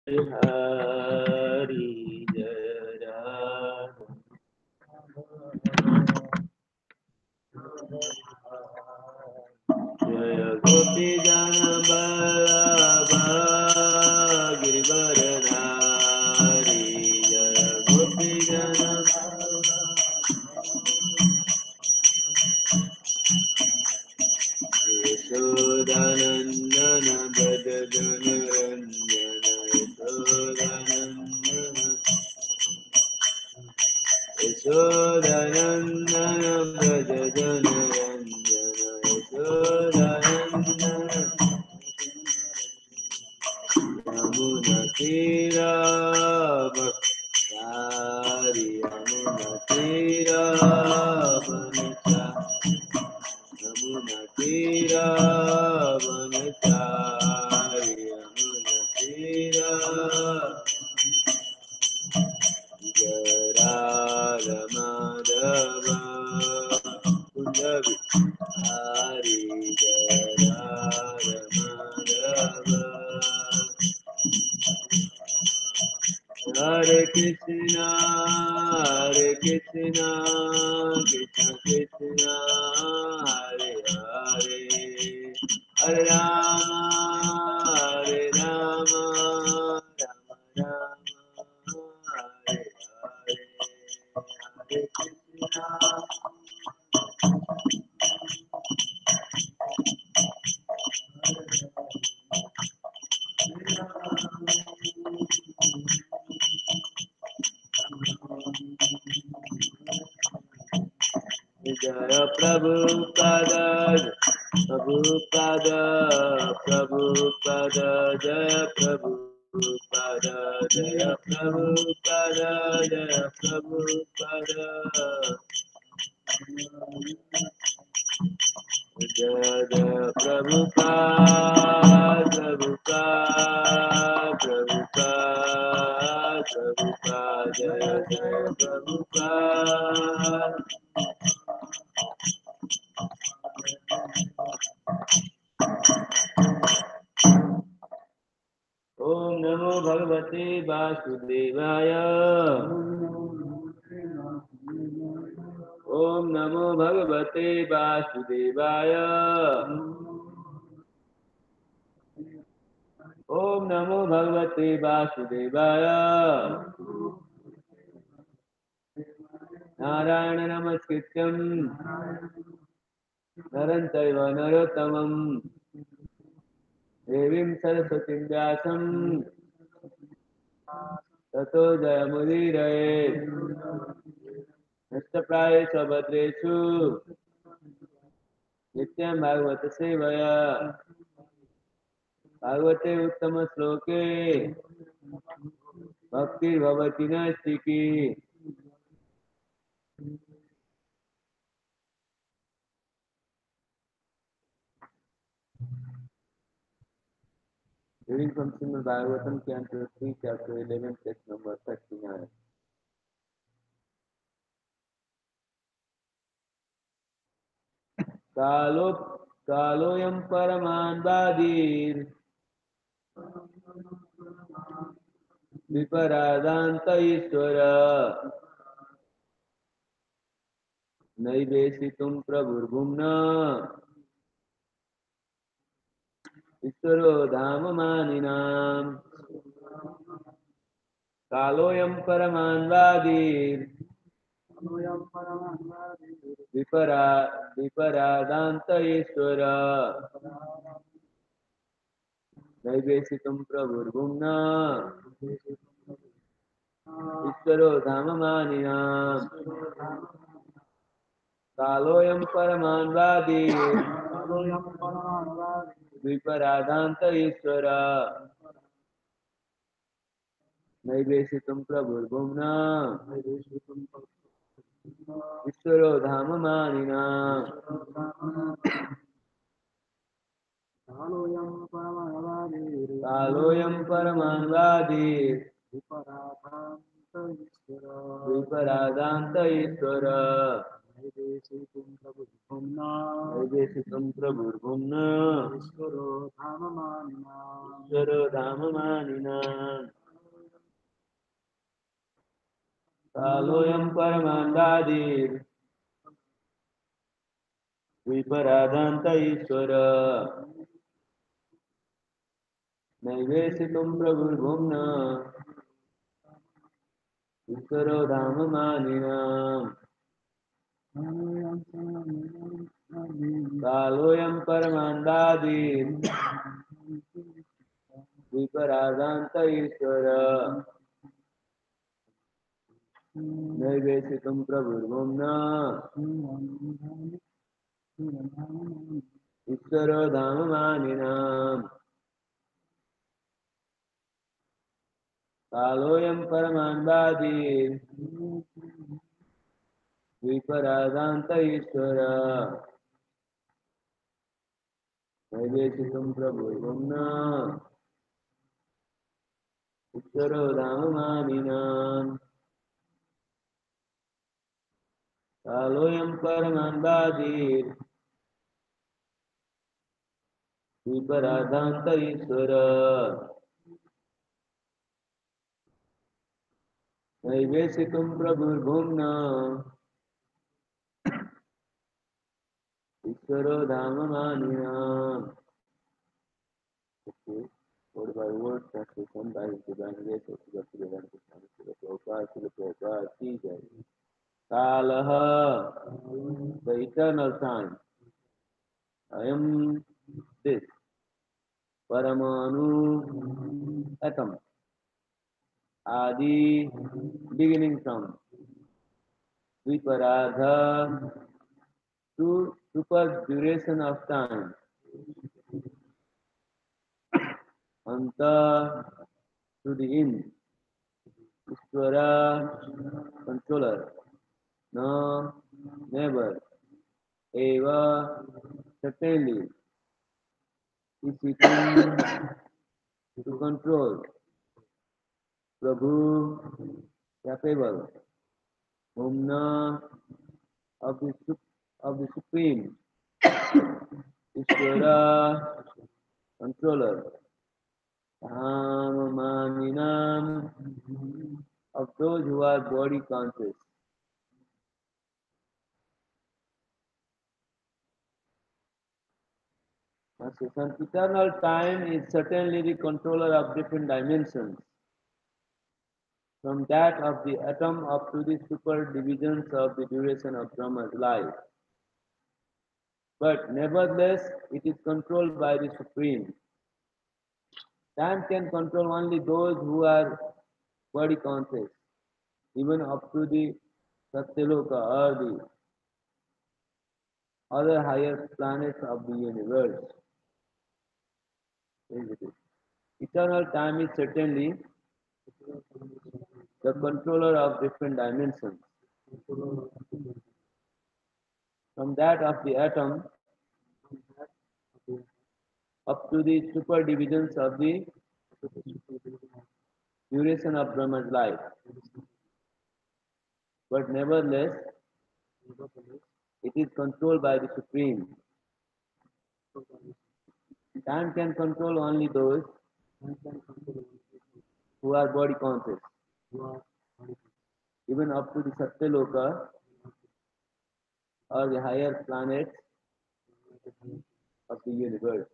हरि जय राधा जय गोपी जन बल्लभ गिरिवरधारी जय गोपी जन यशोदानंदन ब्रज जनरंजन यशोदानंदन यशोदानंदन ब्रज जनरंजन यशोदानंदन यमुना तीरावतारी यमुना तीरावनचारी यमुना तीरावनचारी यमुना तीरा जय राधा माधव कुंज बिहारी जय Radha Madhav Hare Krishna, Hare Krishna, Krishna Krishna, Hare Hare, Hare Rama, Hare Rama, Rama Rama, Hare Hare, Hare Krishna. Jaya Prabhupada, Prabhupada, Prabhupada, Jaya Prabhupada, Jaya Prabhupada, Jaya Prabhupada. Jaya Jaya Prabhupada, Prabhupada, Prabhupada, Prabhupada, Jaya Jaya Prabhupada. Om Namo Bhagavate Vasudevaya. Om Namo Bhagavate Vasudevaya. Om Namo Bhagavate Vasudevaya. Narayana Namaskrityam Naram Chaiva Narottamam Devim Saraswatim Vyasam Tato Jayamudiraye Nastapráyeshu Bhadreshu Nityam Bhagavata Sevaya Bhagavate Uttama Sloke Bhakti Bhavati Nastiki. Reading from Srimad Bhagavatam, Canto 3, Chapter 11, Text number 39. Kaloyam Paraman Badir Viparadanta Ishvara Naivesitum Prabhurgumna Ishvaro Dhamamaninam Kaloyam Paraman Badir Viparadanta Ishvara Naivesitum Prabhurgumna Ishvaro Dhamamaninam Kaloyam Paraman Vadir Viparadanta Ishvara Naivesitum Prabhurgumna Ishvaro Dhamamaninam Kaloyam Paraman Vadir Viparadanta Ishvara वैदेशिकं प्रभुर्भुम्ना ईश्वरो धाममानिनाम् कालोऽयं परमान्दादिर् विपराधान्त ईश्वर नैवेशिकं प्रभुर्भुम्ना ईश्वरो धाममानिनाम् कालोऽयं परमान्दादिर् विपराधान्त ईश्वर नैवेशिकं प्रभुर्भुम्ना ईश्वरो धाममानिनाम् कालोऽयं परमान्दादिर् विपराधान्त ईश्वर नैवेशिकं प्रभुर्भुम्ना ईश्वरो धाममानिनाम् कालोऽयं परमान्दादिर् विपराधान्त ईश्वर नैवेशिकं प्रभुर्भुम्ना ईश्वरो धाममानिनाम्. Okay, word by word translation by His Divine Grace of Bhaktivedanta Swami Srila Prabhupada, Srila Prabhupada ki jai. Kalaha, the eternal time. I am this Paramanu atom. Adi, beginning from. Viparadha, to super duration of time. Anta, to the end. Ishvara, controller. No, never. Eva, certainly. Isikum, to control. Prabhu, capable. Omna, of the Supreme. Ishvara, controller. Maninam, of those who are body conscious. So eternal time is certainly the controller of different dimensions, from that of the atom up to the super divisions of the duration of Brahma's life. But nevertheless, it is controlled by the Supreme. Time can control only those who are body conscious, even up to the Satyaloka or the other higher planets of the universe. Eternal time is certainly the controller of different dimensions, from that of the atom up to the super divisions of the duration of Brahma's life. But nevertheless, it is controlled by the Supreme. Time can control only those who are body conscious, even up to the Satyaloka or the higher planets of the universe.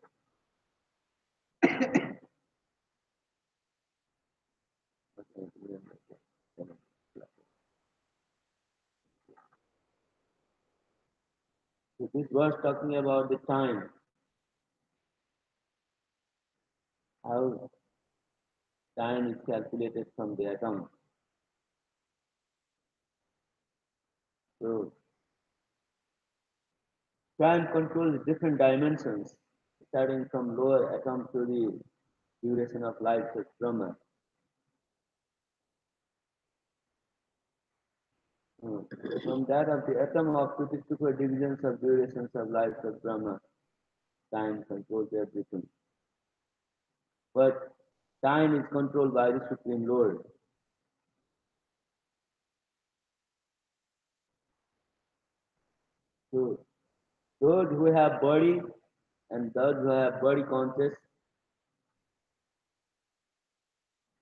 So this verse talking about the time, how time is calculated from the atom. So time controls different dimensions, starting from lower atom to the duration of life of Brahma. From that of the atom up to the super divisions of durations of life of Brahma, time controls everything. But time is controlled by the Supreme Lord. So Those who have body and those who have body conscious,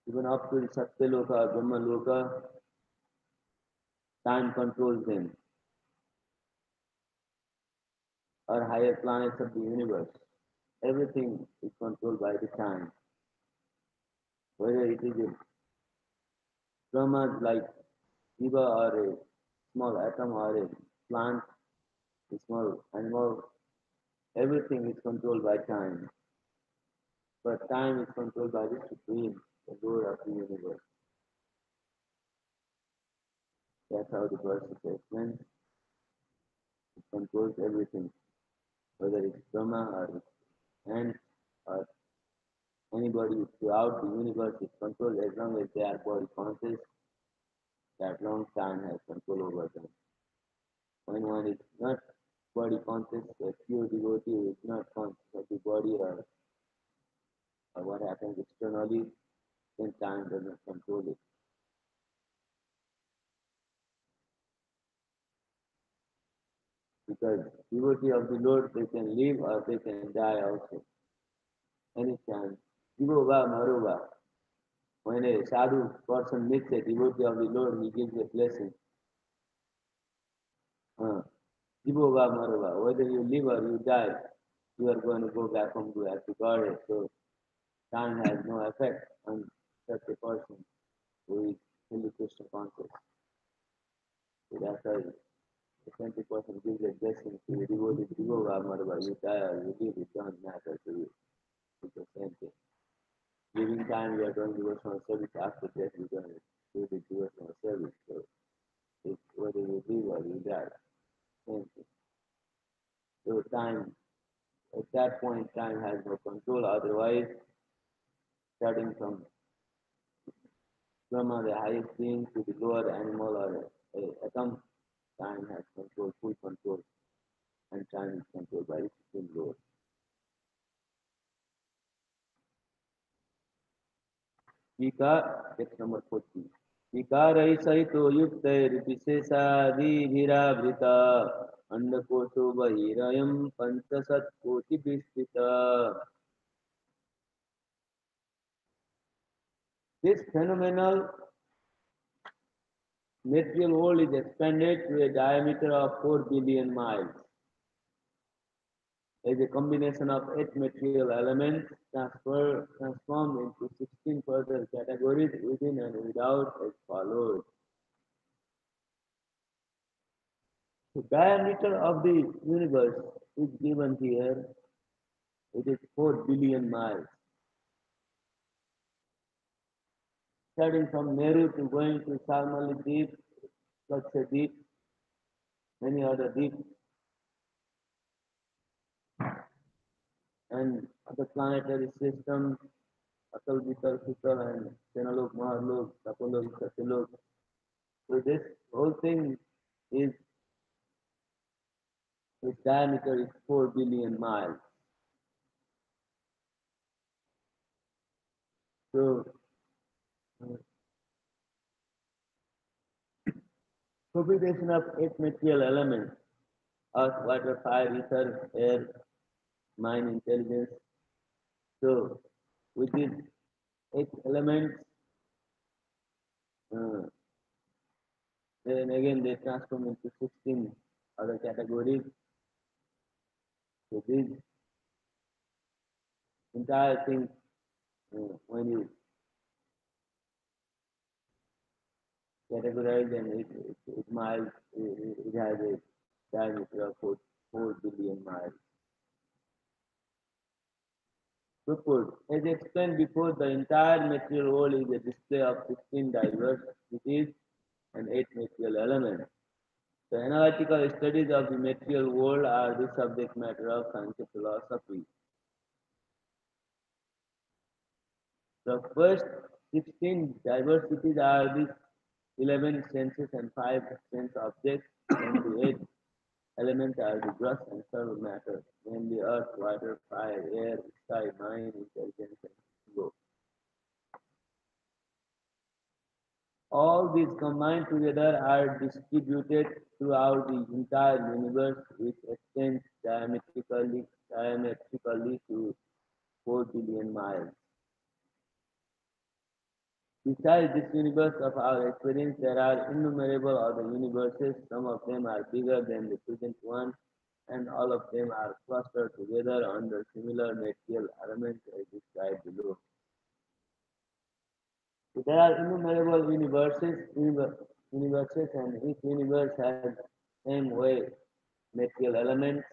even up to the Satyaloka or Brahmaloka, time controls them, or higher planets of the universe. Everything is controlled by the time. Whether it is a Brahma like Shiva or a small atom or a plant, a small animal, everything is controlled by time. But time is controlled by the Supreme, the Lord of the universe. That's how the verse is explained. It controls everything, whether it's Brahma or it's ants or anybody throughout the universe is controlled as long as they are body conscious, that long time has control over them. When one is not body conscious, a pure devotee who is not conscious of the body or what happens externally, then time does not control it. Because devotee of the Lord, they can live or they can die also. Anytime. Jiva Maruva. When a sadhu person meets a devotee of the Lord, he gives a blessing. Uh, Jiva Maruva. Whether you live or you die, you are going to go back home to as the goddess. So time has no effect on such a person who is fully Krishna conscious. So that's why the 20% gives a blessing to the devotee. Jiva Maruva. You die or you live, it doesn't matter to you. It's the same thing. Living time we are doing devotional service, after death we're going to do the devotional service. So it's whether you live or you die, same thing. So time, at that point, time has no control. Otherwise, starting from Brahma, the highest being, to the lower animal or atom, time has control, full control, and time is controlled by the Supreme Lord. Vika, text number 40. विकारैः सहितो युक्तैर्विशेषादिभिरावृत अंडकोशो बहिरयं पंचशत्कोटिभिः This phenomenal material world is expanded to a diameter of 4 billion miles. As a combination of 8 material elements transformed into 16 further categories within and without as follows. The diameter of the universe is given here. It is 4 billion miles. Starting from Meru to going to Sarmali Deep, Laksa Deep, many other deeps, and other planetary systems, Atal, Vital, Sutal, and Senalok, Mahalok, Tapalok, Satyalok. So this whole thing is, its diameter is 4 billion miles. So, combination of 8 material elements, earth, water, fire, ether, air, mind, intelligence. So, with these 8 elements, uh, then again they transform into 16 other categories. So this entire thing, when you categorize and it miles, it has a diameter of 4 billion miles. Purport. As explained before, the entire material world is a display of 16 diverse entities and 8 material elements. The analytical studies of the material world are the subject matter of scientific philosophy. The first 16 diversities are the 11 senses and 5 sense objects, and the 8 elements are the gross and subtle matter, namely earth, water, fire, air, sky, mind, intelligence, and ego. All these combined together are distributed throughout the entire universe, which extends diametrically to 4 billion miles. Besides this universe of our experience, there are innumerable other universes. Some of them are bigger than the present one, and all of them are clustered together under similar material elements as described below. So there are innumerable universes, and each universe has same way material elements,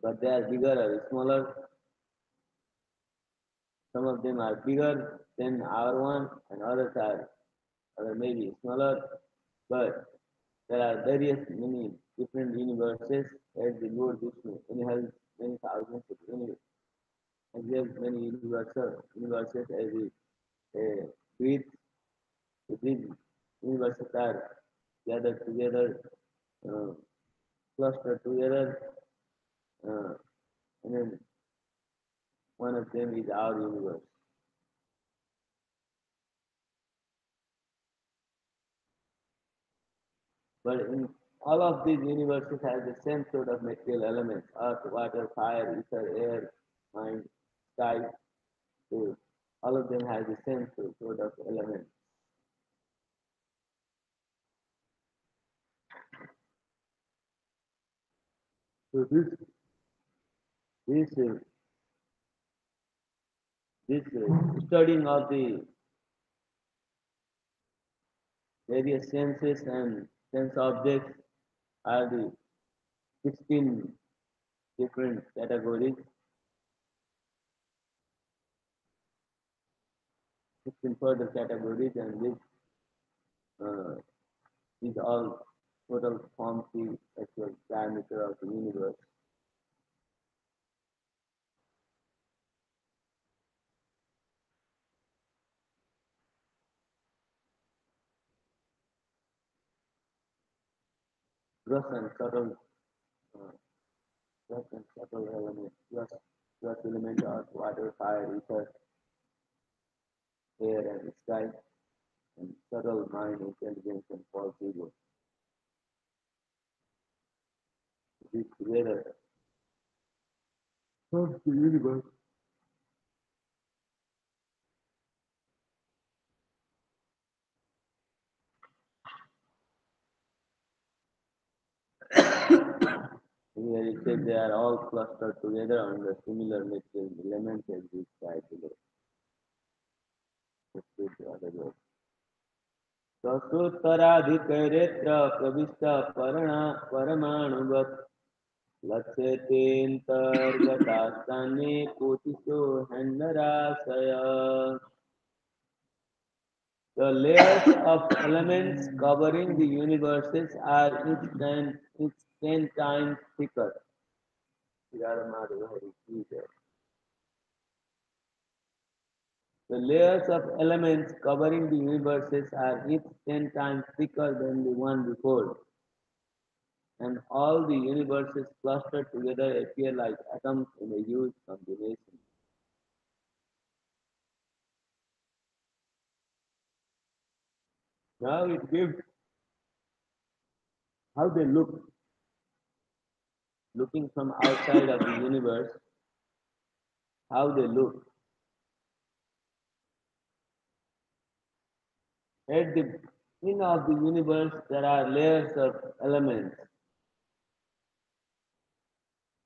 but they are bigger or smaller. Some of them are bigger than our one, and others are other maybe smaller. But there are various many different universes as the Lord Vishnu inhales many thousands of universes, and he has many universes as he breathes. So these universes are gathered together, uh, clustered together, uh, and then one of them is our universe. But in all of these universes has the same sort of material elements: earth, water, fire, ether, air, mind, sky. So all of them have the same sort of elements. So this studying of the various senses and sense objects are the 16 different categories, 16 further categories, and this uh, is all total forms the actual diameter of the universe. Gross and subtle, uh, gross and subtle elements. Gross element are water, fire, ether, air, and sky, and subtle mind, intelligence, and false ego. These together forms the universe. Here it says they are all clustered together under similar material elements as described below. Let's read the other word. ससूत्राधिकरेत्र प्रविष्ट परमाणुवत् लक्ष्यतेऽन्तर्गतास्तान्ये कोटिशो हन्नराशय. The layers of elements covering the universes are each 10 times thicker. The layers of elements covering the universes are each 10 times thicker than the one before, and all the universes clustered together appear like atoms in a huge combination. Now it gives how they look, looking from outside of the universe, how they look. At the end of the universe, there are layers of elements.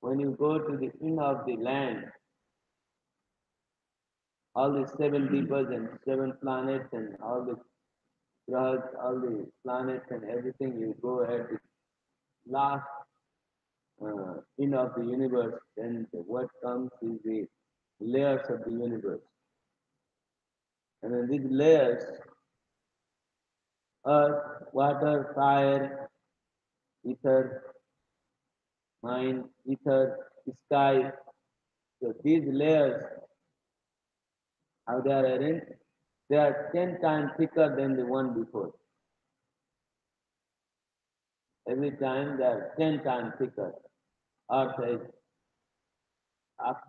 When you go to the end of the land, all the seven deepers and seven planets and all the grahas, all the planets and everything, you go at the last end of the universe, then what comes is the layers of the universe. And then these layers, earth, water, fire, ether, mind, ether, sky. So these layers, how they are arranged, they are 10 times thicker than the one before. Every time they are 10 times thicker. Earth is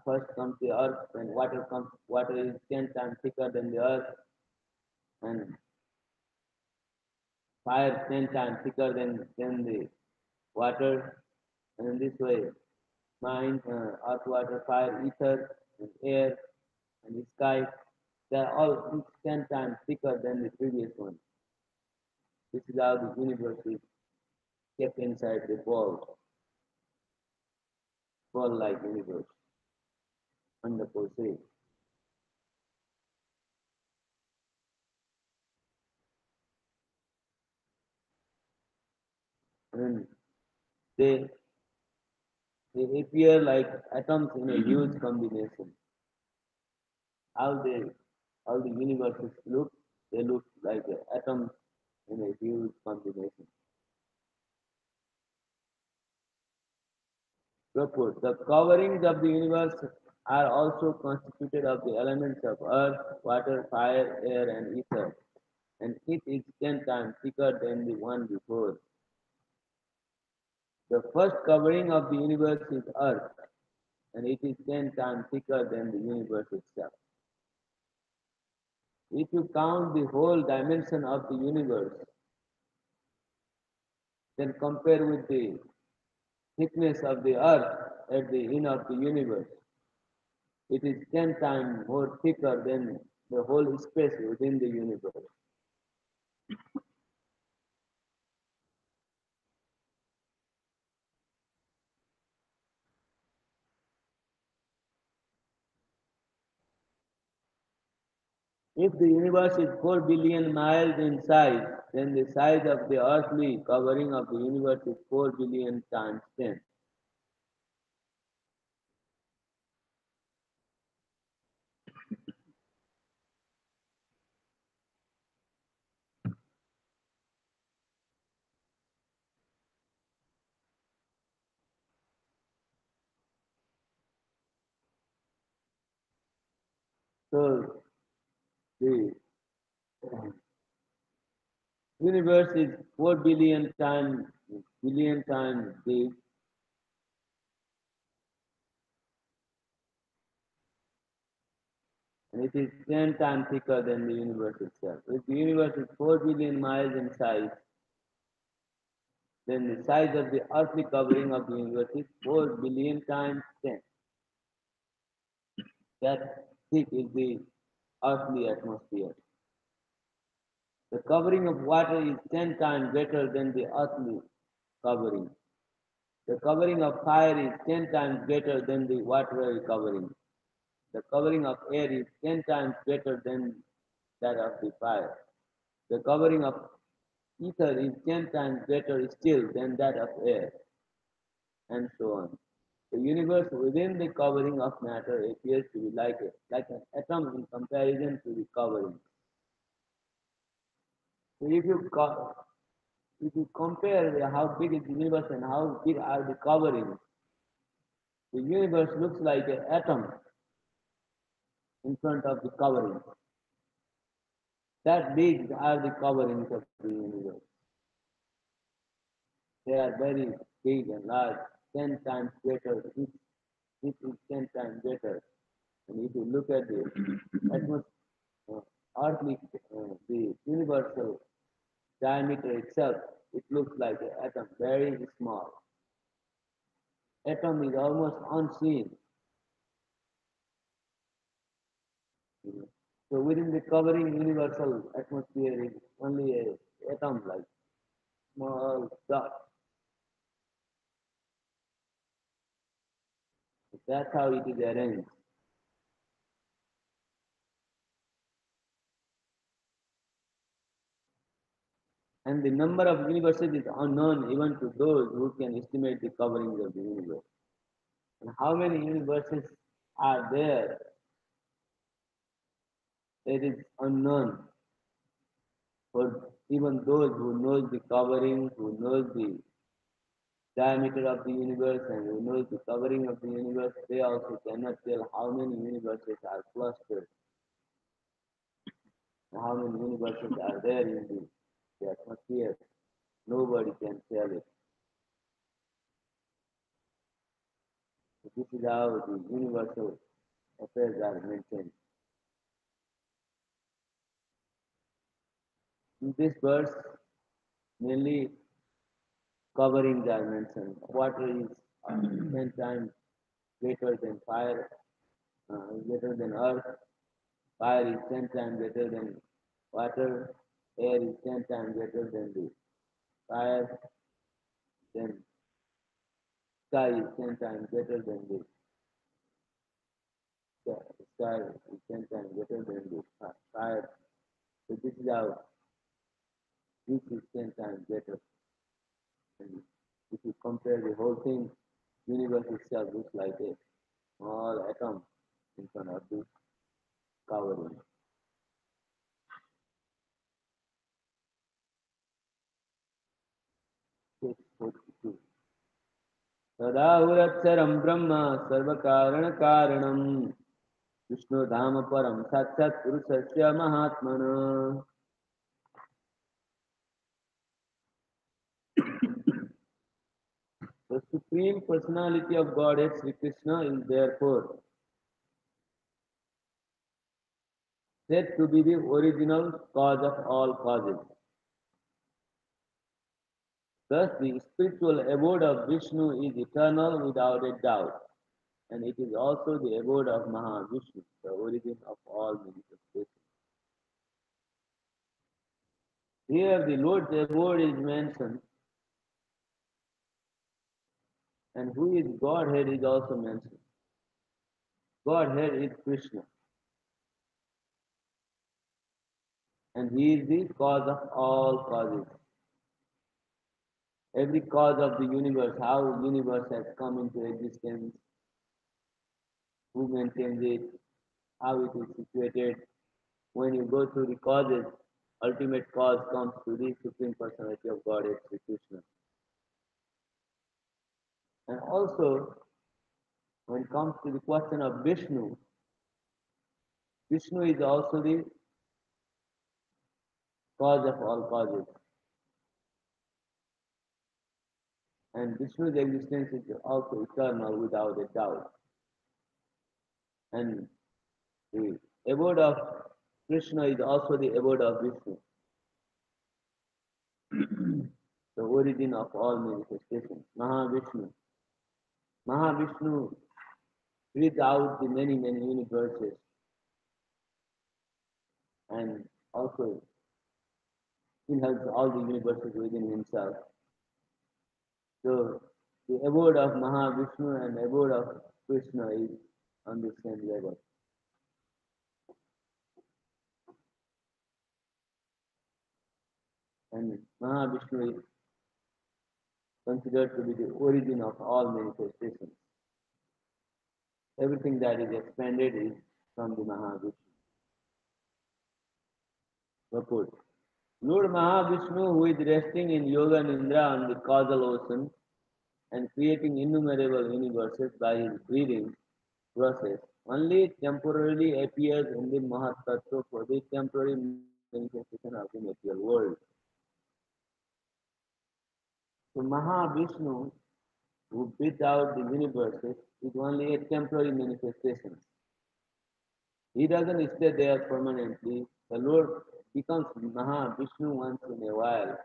first comes the earth, then water comes. Water is 10 times thicker than the earth. and fire 10 times thicker than the water, and in this way, mind, earth, water, fire, ether, and air, and the sky, they are all each 10 times thicker than the previous one. This is how the universe is kept inside the ball-like universe. Wonderful say. And they they appear like atoms in a huge combination. How they how the universes look, they look like atoms in a huge combination. Purport. The coverings of the universe are also constituted of the elements of earth, water, fire, air, and ether, and it is 10 times thicker than the one before. The first covering of the universe is earth, and it is 10 times thicker than the universe itself. If you count the whole dimension of the universe, then compare with the thickness of the earth at the end of the universe, it is 10 times more thicker than the whole space within the universe. If the universe is 4 billion miles in size, then the size of the earthly covering of the universe is 4 billion times 10. So the universe is 4 billion times big, and it is 10 times thicker than the universe itself. If the universe is 4 billion miles in size, then the size of the earthly covering of the universe is 4 billion times 10. That thick is the earthly atmosphere. The covering of water is 10 times greater than the earthly covering. The covering of fire is 10 times greater than the watery covering. The covering of air is 10 times greater than that of the fire. The covering of ether is 10 times greater still than that of air, and so on. The universe within the covering of matter appears to be like an atom in comparison to the covering. So if you compare how big is the universe and how big are the coverings, the universe looks like an atom in front of the covering. That big are the coverings of the universe. They are very big and large, 10 times greater. Each is 10 times greater. And if you look at the atmosphere, earthly, the universal diameter itself, it looks like an atom, very small. Atom is almost unseen. So within the covering universal atmosphere is only a atom like small dot. That's how it is arranged. And the number of universes is unknown even to those who can estimate the coverings of the universe. And how many universes are there? It is unknown for even those who knows the covering, who knows the diameter of the universe and who knows the covering of the universe, they also cannot tell how many universes are clustered and how many universes are there in the atmosphere. Nobody can tell it. So this is how the universal affairs are maintained. In this verse, mainly coverings are mentioned. Water is 10 times greater than fire, greater than earth. Fire is 10 times greater than water. Air is 10 times greater than the fire. Then sky is 10 times greater than the sky is 10 times greater than the fire. So this is how this is 10 times greater. And if you compare the whole thing, universe itself looks like a small atom in front of this covering. 642. तदाहुरक्षरं ब्रह्म सर्वकारणकारणं विष्णुधाम परं साक्षात् पुरुषस्य महात्मनः. The Supreme Personality of Godhead Sri Krishna is therefore said to be the original cause of all causes. Thus, the spiritual abode of Vishnu is eternal without a doubt, and it is also the abode of Mahavishnu, the origin of all manifestations. Here, the Lord's abode is mentioned, and who is Godhead is also mentioned. Godhead is Krishna, and He is the cause of all causes. Every cause of the universe, how the universe has come into existence, who maintains it, how it is situated. When you go through the causes, ultimate cause comes to the Supreme Personality of Godhead, Sri Krishna. And also, when it comes to the question of Vishnu, Vishnu is also the cause of all causes. And Vishnu's existence is also eternal without a doubt. And the abode of Krishna is also the abode of Vishnu, the origin of all manifestations. Mahavishnu. Mahavishnu breathes out the many, many universes and also inherits all the universes within himself. So the abode of Mahavishnu and abode of Krishna is on the same level. And Mahavishnu is considered to be the origin of all manifestations. Everything that is expanded is from the Mahavishnu. Purport. Lord Mahavishnu, who is resting in Yoga Nindra on the causal ocean and creating innumerable universes by his breathing process, only temporarily appears in the Mahatattva for the temporary manifestation of the material world. So Mahavishnu, who breathes out the universes, is only a temporary manifestation. He doesn't stay there permanently. The Lord becomes Mahavishnu once in a while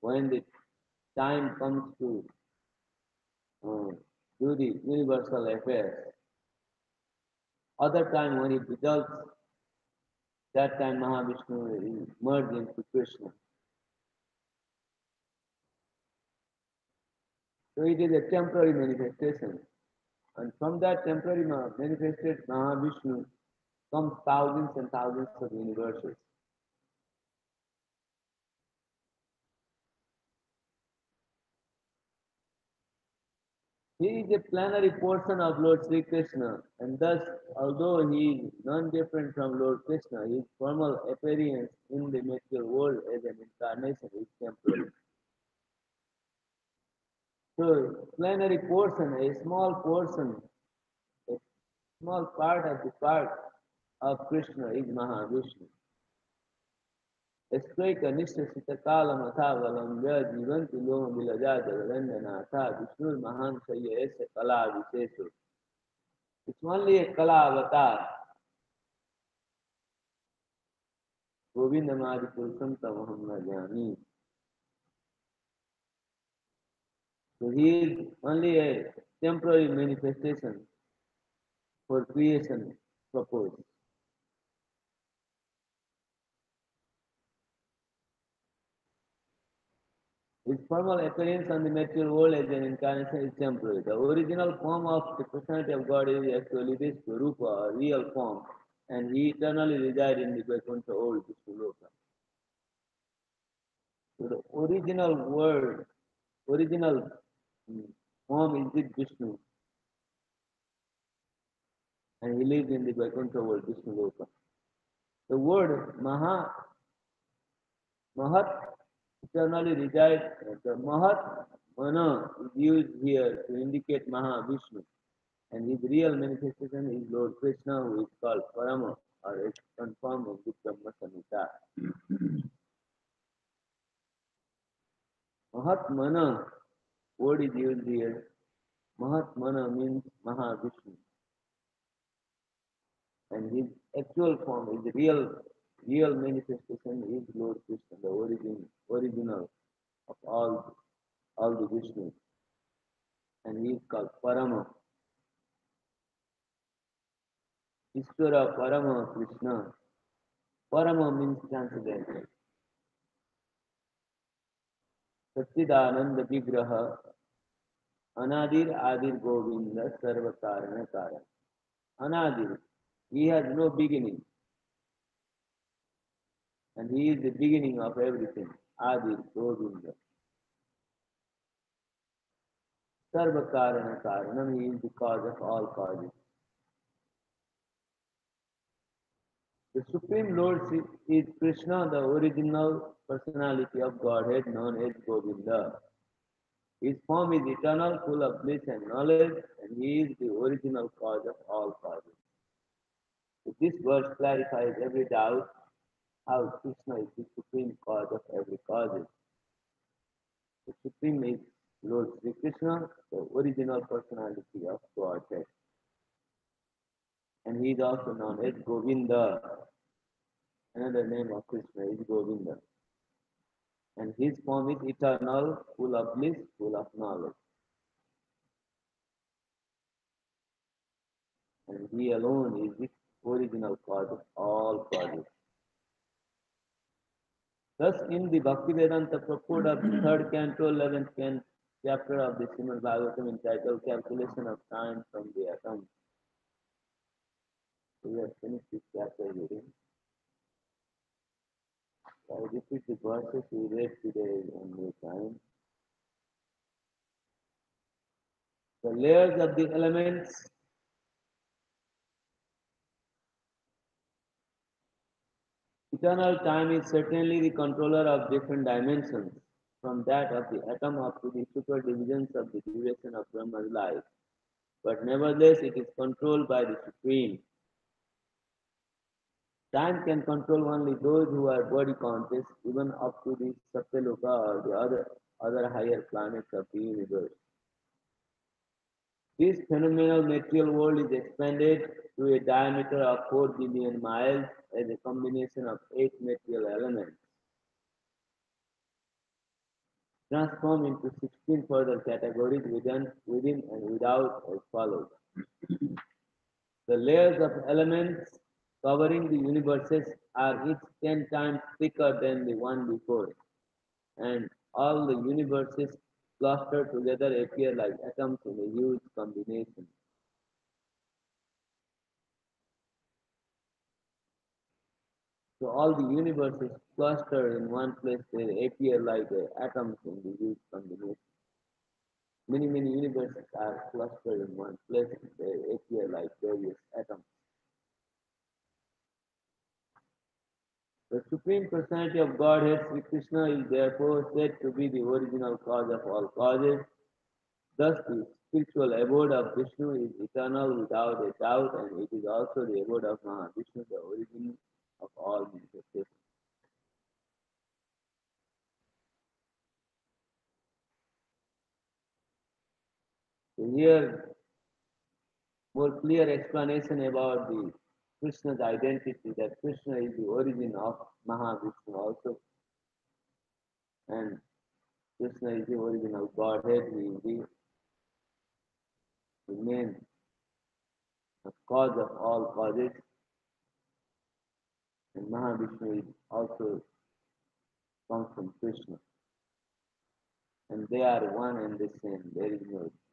when the time comes to uh, do the universal affairs. Other time when he dissolves, that time Mahavishnu is merged into Krishna. So it is a temporary manifestation. And from that temporary manifested Mahavishnu comes thousands and thousands of universes. He is a plenary portion of Lord Sri Krishna, and thus, although he is none different from Lord Krishna, his formal appearance in the material world as an incarnation is temporary. So, plenary portion, a small part of the part of Krishna is Mahavishnu. Estoika nishtha kalamatavalambya jivanti loma vilaja jagadandanatha Vishnu Mahan Sayya Kala Viseshu. It's only a Kala avatar. Govindamadi Purusam Tamaham Najami. So he is only a temporary manifestation for creation purpose. His formal appearance on the material world as an incarnation is temporary. The original form of the personality of God is actually this Rupa, a real form, and he eternally resides in the Vaikuntha old Vishnuloka. So the original mm, form is with Vishnu, and he lives in the Vaikuntha world, Vishnuloka. The word Mahat eternally resides. The Mahat Mana is used here to indicate Mahavishnu, and his real manifestation is Lord Krishna, who is called Parama, or is confirmed in the Brahma Samhita. Mahatmana word is used here. Mahatmana means Mahavishnu, and his actual form, his real manifestation is Lord Krishna, the original of all the Vishnu, and he is called Parama. Ishvara Parama Krishna. Parama means transcendental. Satchidananda Vigraha Anadir Adir Govinda Sarva Karana Karan. Anadir. He has no beginning, and he is the beginning of everything. Adir Govinda. Sarva Karana Karanam. He is the cause of all causes. The Supreme Lord is Krishna, the original personality of Godhead known as Govinda. His form is eternal, full of bliss and knowledge, and he is the original cause of all causes. So this verse clarifies every doubt how Krishna is the supreme cause of every cause. The supreme is Lord Sri Krishna, the original personality of Godhead. And he is also known as Govinda. Another name of Krishna is Govinda. And his form is eternal, full of bliss, full of knowledge. And he alone is the original cause of all causes. Thus, in the Bhaktivedanta purport of the third canto, 11th chapter of the Srimad Bhagavatam entitled Calculation of Time from the Atom. So we have finished this chapter reading. I repeat the verses we read today one more time. The layers of the elements. Eternal time is certainly the controller of different dimensions, from that of the atom up to the super divisions of the duration of Brahma's life. But nevertheless, it is controlled by the Supreme. Time can control only those who are body conscious, even up to the Satyaloka or the other higher planets of the universe. This phenomenal material world is expanded to a diameter of 4 billion miles as a combination of 8 material elements, transformed into 16 further categories within and without as follows. The layers of elements covering the universes are each 10 times thicker than the one before, and all the universes clustered together appear like atoms in a huge combination. So all the universes clustered in one place, they appear like atoms in the huge combination. Many universes are clustered in one place, they appear like various atoms. The Supreme Personality of Godhead, Sri Krishna, is therefore said to be the original cause of all causes. Thus, the spiritual abode of Vishnu is eternal without a doubt, and it is also the abode of Mahavishnu, the origin of all manifestations. So here, more clear explanation about the Krishna's identity, that Krishna is the origin of Mahavishnu also, and Krishna is the origin of Godhead, he is the main cause of all causes, and Mahavishnu is also comes from Krishna. And they are one and the same. There is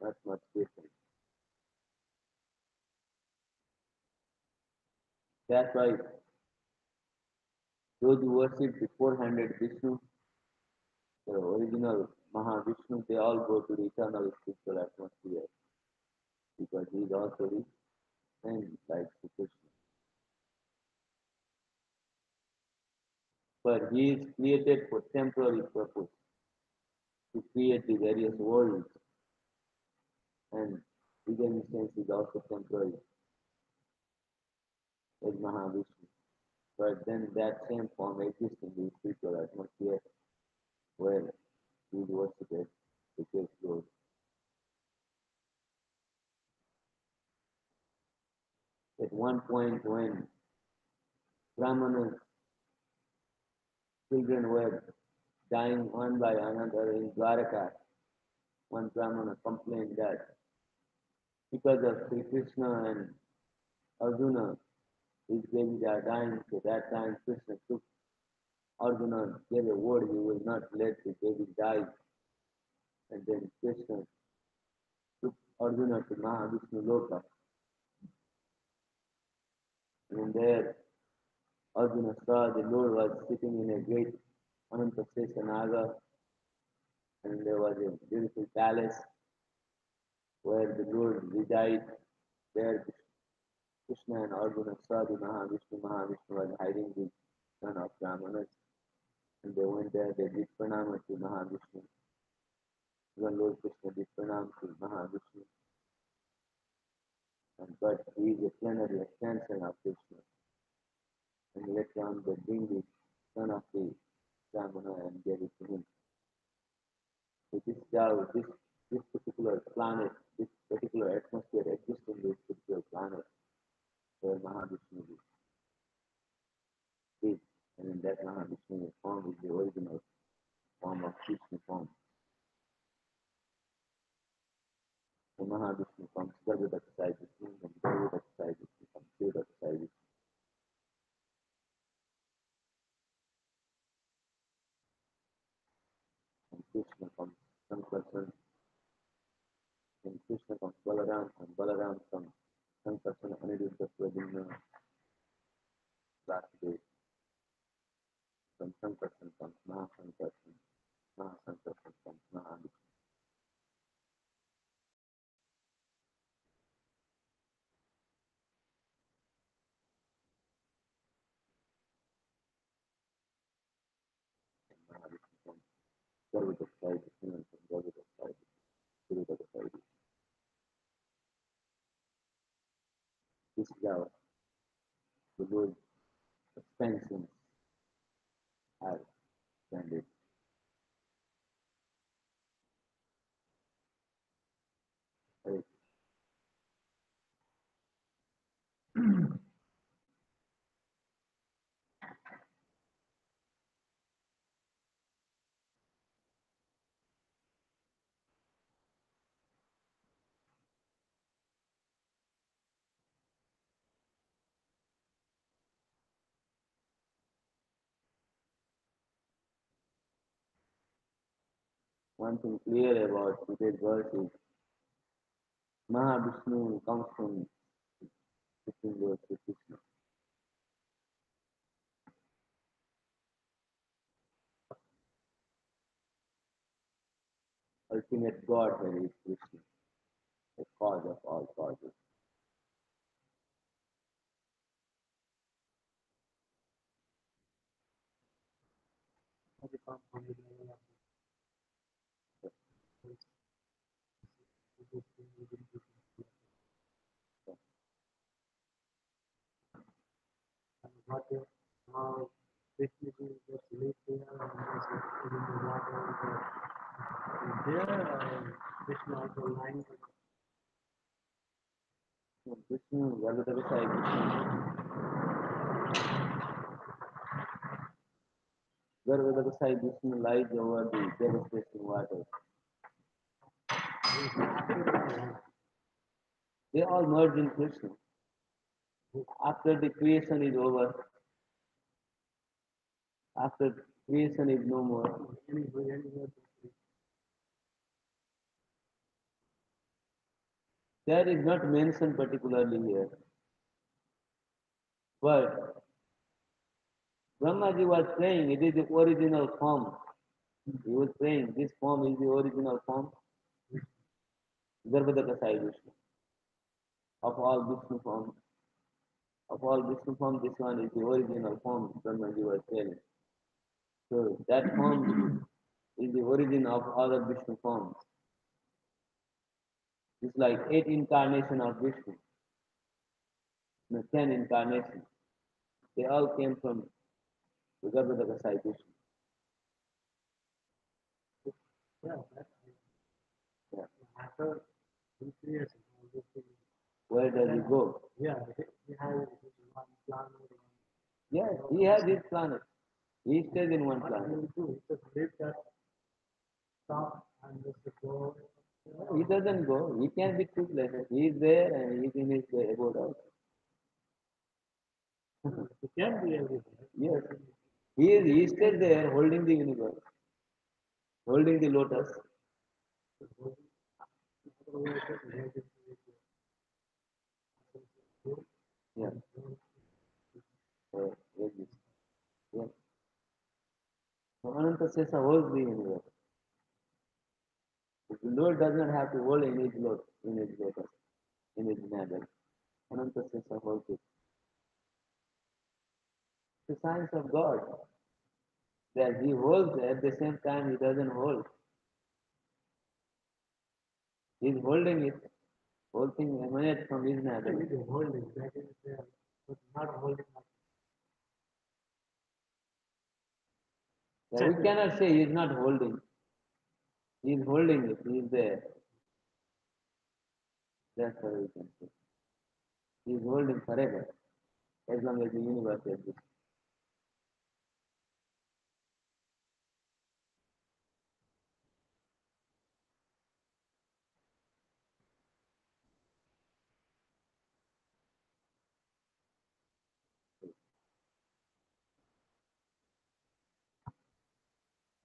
not much difference. That's why those who worship the four-handed Vishnu, the original Mahavishnu, they all go to the eternal spiritual atmosphere because he is also the same like Sri Krishna. But he is created for temporary purpose to create the various worlds, and his existence is also temporary as Mahavishnu. But then that same form exists in the spiritual atmosphere where he is worshipped as the great Lord. At one point when Brahmanas children were dying one by another in Dwaraka, one Brahmana complained that because of Sri Krishna and Arjuna, his babies are dying. So that time Krishna took Arjuna, gave a word, he will not let the baby die. And then Krishna took Arjuna to Mahavishnu Loka. And there Arjuna saw the Lord was sitting in a great Ananta Naga, and there was a beautiful palace where the Lord resides. There Krishna and Arjuna saw the Mahavishnu. Mahavishnu was hiding the son of Brahmanas. And they went there, they did pranama to Mahavishnu. Even Lord Krishna did pranam to Mahavishnu. But he is a plenary extension of Krishna. And later on they bring the son of the Brahmana and gave it to him. So this is how this particular planet, this particular atmosphere exists in this particular planet where Mahavishnu is. And in that Mahavishnu form is the original form of Krishna form. So Mahavishnu comes Gargadaka side Vishnu, and Gargadaka side Vishnu comes Devdaka side Vishnu. And Krishna comes Sankarsana, and Krishna comes Balaram, and Balaram comes Sankarsana, Aniruddha, Pradyumna, Vasudev. From Sankarsana comes Mahasankarsana, Mahasankarsana comes Mahavishnu. Mahavishnu comes Gargadaka side Vishnu, and from Gargadaka side Vishnu, Devdaka side Vishnu. This is how the Lord's expansions are expanded. Right? One thing clear about today's verse is Mahavishnu comes from Supreme Lord Sri Krishna. Ultimate Godhead is Krishna, the cause of all causes. So Vishnu, Vallabhadra Sai Krishna. Garbhoda Sai Vishnu lies over the devastation water. They all merge in Krishna. After the creation is over, after creation is no more, that is not mentioned particularly here. But Brahmaji was saying it is the original form. He was saying this form is the original form, Garbhoda Sai Vishnu. Of all Vishnu forms, of all Vishnu forms, this one is the original form, Brahmaji was telling. So that form is the origin of other Vishnu forms. It's like 8 incarnations of Vishnu, 10 incarnations. They all came from the Garbhoda Sai Vishnu. Yeah. Where does he go? Yes, he has his planet. He stays in one planet. He doesn't go. He can be two places. He is there and he is in his abode also. Yes. He stays there holding the universe, holding the lotus. Yeah. Yes, yes. Yeah. So Ananta Sesa holds the universe. The Lord does not have to hold in his lotus, in his medal. Ananta Sesa holds it. The science of God, that he holds at the same time he doesn't hold. He's holding it. Whole thing emanates from his medal. Yeah, we cannot say he is not holding. He is holding it. He is there. That's what we can say. He is holding forever, as long as the universe exists.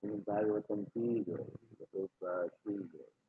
In bhagavatam ki jai, Prabhupada ki jai.